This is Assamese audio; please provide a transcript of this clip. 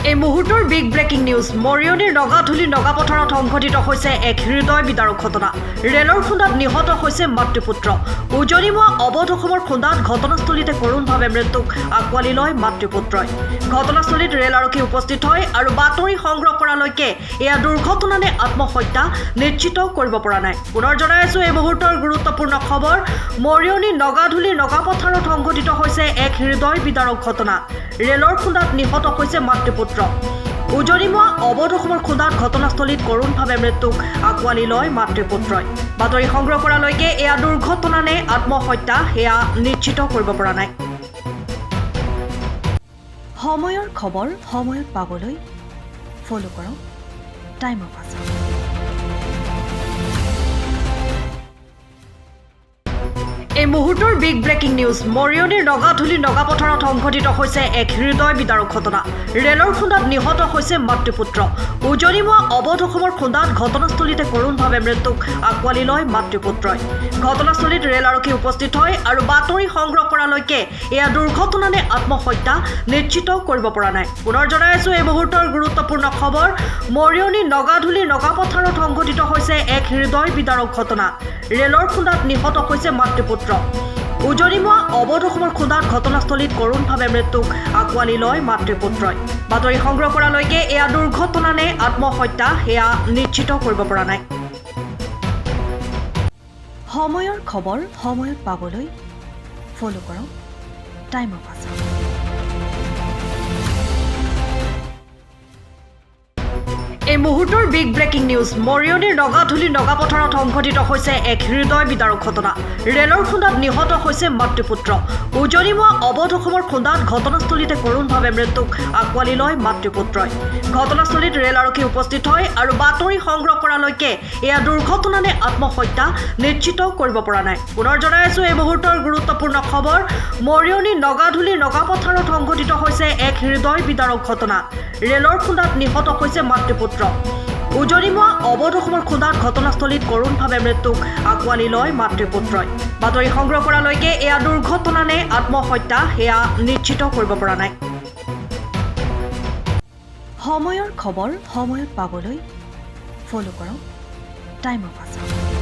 এই মুহূৰ্তৰ বিগ ব্ৰেকিং নিউজ মৰিয়নিৰ নগাধুলি নগাপথাৰত সংঘটিত হৈছে এক হৃদয় বিদাৰক ঘটনা। ৰেলৰ খুন্দাত নিহত হৈছে মাতৃপুত্ৰ। উজনিমুৱা অৱধ অসমৰ খুন্দাত ঘটনাস্থলীতে কৰোণভাৱে মৃত্যুক আঁকোৱালি লয় মাতৃপুত্ৰই। ঘটনাস্থলীত ৰেল আৰক্ষী উপস্থিত হয় আৰু বাতৰি সংগ্ৰহ কৰালৈকে এয়া দুৰ্ঘটনা নে আত্মহত্যা নিশ্চিত কৰিব পৰা নাই। পুনৰ জনাই আছো এই মুহূৰ্তৰ গুৰুত্বপূৰ্ণ খবৰ মৰিয়নি নগাধুলি নগাপথাৰত সংঘটিত হৈছে এক হৃদয় বিদাৰক ঘটনা। ৰেলৰ খুন্দাত নিহত হৈছে মাতৃপুত্ৰ। উজনিমুৱা অৱধ অসমৰ খুন্দাত ঘটনাস্থলীত কৰোণভাৱে মৃত্যুক আঁকোৱালি লয় মাতৃপুত্ৰই। বাতৰি সংগ্ৰহ কৰালৈকে এয়া দুৰ্ঘটনা নে আত্মহত্যা সেয়া নিশ্চিত কৰিব পৰা নাই। সময়ৰ খবৰ সময়ত পাবলৈ ফলো কৰক টাইম অফ আছাম। এই মুহূৰ্তৰ বিগ ব্ৰেকিং নিউজ মৰিয়নিৰ নগাধুলি নগাপথাৰত সংঘটিত হৈছে এক হৃদয় বিদাৰক ঘটনা। ৰেলৰ খুন্দাত নিহত হৈছে মাতৃপুত্ৰ। উজনিমুৱা অৱধ অসমৰ খুন্দাত ঘটনাস্থলীতে কৰোণভাৱে মৃত্যুক আঁকোৱালি লয় মাতৃপুত্ৰই। ঘটনাস্থলীত ৰেল আৰক্ষী উপস্থিত হয় আৰু বাতৰি সংগ্ৰহ কৰালৈকে এয়া দুৰ্ঘটনা নে আত্মহত্যা নিশ্চিত কৰিব পৰা নাই। পুনৰ জনাই আছো এই মুহূৰ্তৰ গুৰুত্বপূৰ্ণ খবৰ মৰিয়নি নগাধুলি নগাপথাৰত সংঘটিত হৈছে এক হৃদয় বিদাৰক ঘটনা। ৰেলৰ খুন্দাত নিহত হৈছে মাতৃপুত্ৰ। উজনিমুৱা অৱধ অসমৰ খুন্দাত ঘটনাস্থলীত কৰোণভাৱে মৃত্যুক আঁকোৱালি লয় মাতৃপুত্ৰই। বাতৰি সংগ্ৰহ কৰালৈকে এয়া দুৰ্ঘটনা নে আত্মহত্যা সেয়া নিশ্চিত কৰিব পৰা নাই। সময়ৰ খবৰ সময়ত পাবলৈ ফলো কৰক টাইম অফ আছাম। এই মুহূৰ্তৰ বিগ ব্ৰেকিং নিউজ মৰিয়নিৰ নগাধুলি নগাপথাৰত সংঘটিত হৈছে এক হৃদয় বিদাৰক ঘটনা। ৰেলৰ খুন্দাত নিহত হৈছে মাতৃপুত্ৰ। উজনিমুৱা অৱধ অসমৰ খুন্দাত ঘটনাস্থলীতে কৰোণভাৱে মৃত্যুক আঁকোৱালি লয় মাতৃপুত্ৰই। ঘটনাস্থলীত ৰেল আৰক্ষী উপস্থিত হয় আৰু বাতৰি সংগ্ৰহ কৰালৈকে এয়া দুৰ্ঘটনা নে আত্মহত্যা নিশ্চিত কৰিব পৰা নাই। পুনৰ জনাই আছো এই মুহূৰ্তৰ গুৰুত্বপূৰ্ণ খবৰ মৰিয়নি নগাধুলি নগাপথাৰত সংঘটিত হৈছে এক হৃদয় বিদাৰক ঘটনা। ৰেলৰ খুন্দাত নিহত হৈছে মাতৃপুত্ৰ। উজনিমুৱা অৱধ অসমৰ খুন্দাত ঘটনাস্থলীত কৰোণভাৱে মৃত্যুক আঁকোৱালি লয় মাতৃপুত্ৰই। বাতৰি সংগ্ৰহ কৰালৈকে এয়া দুৰ্ঘটনা নে আত্মহত্যা সেয়া নিশ্চিত কৰিব পৰা নাই। সময়ৰ খবৰ সময়ত পাবলৈ ফলো কৰক টাইম অফ আছাম।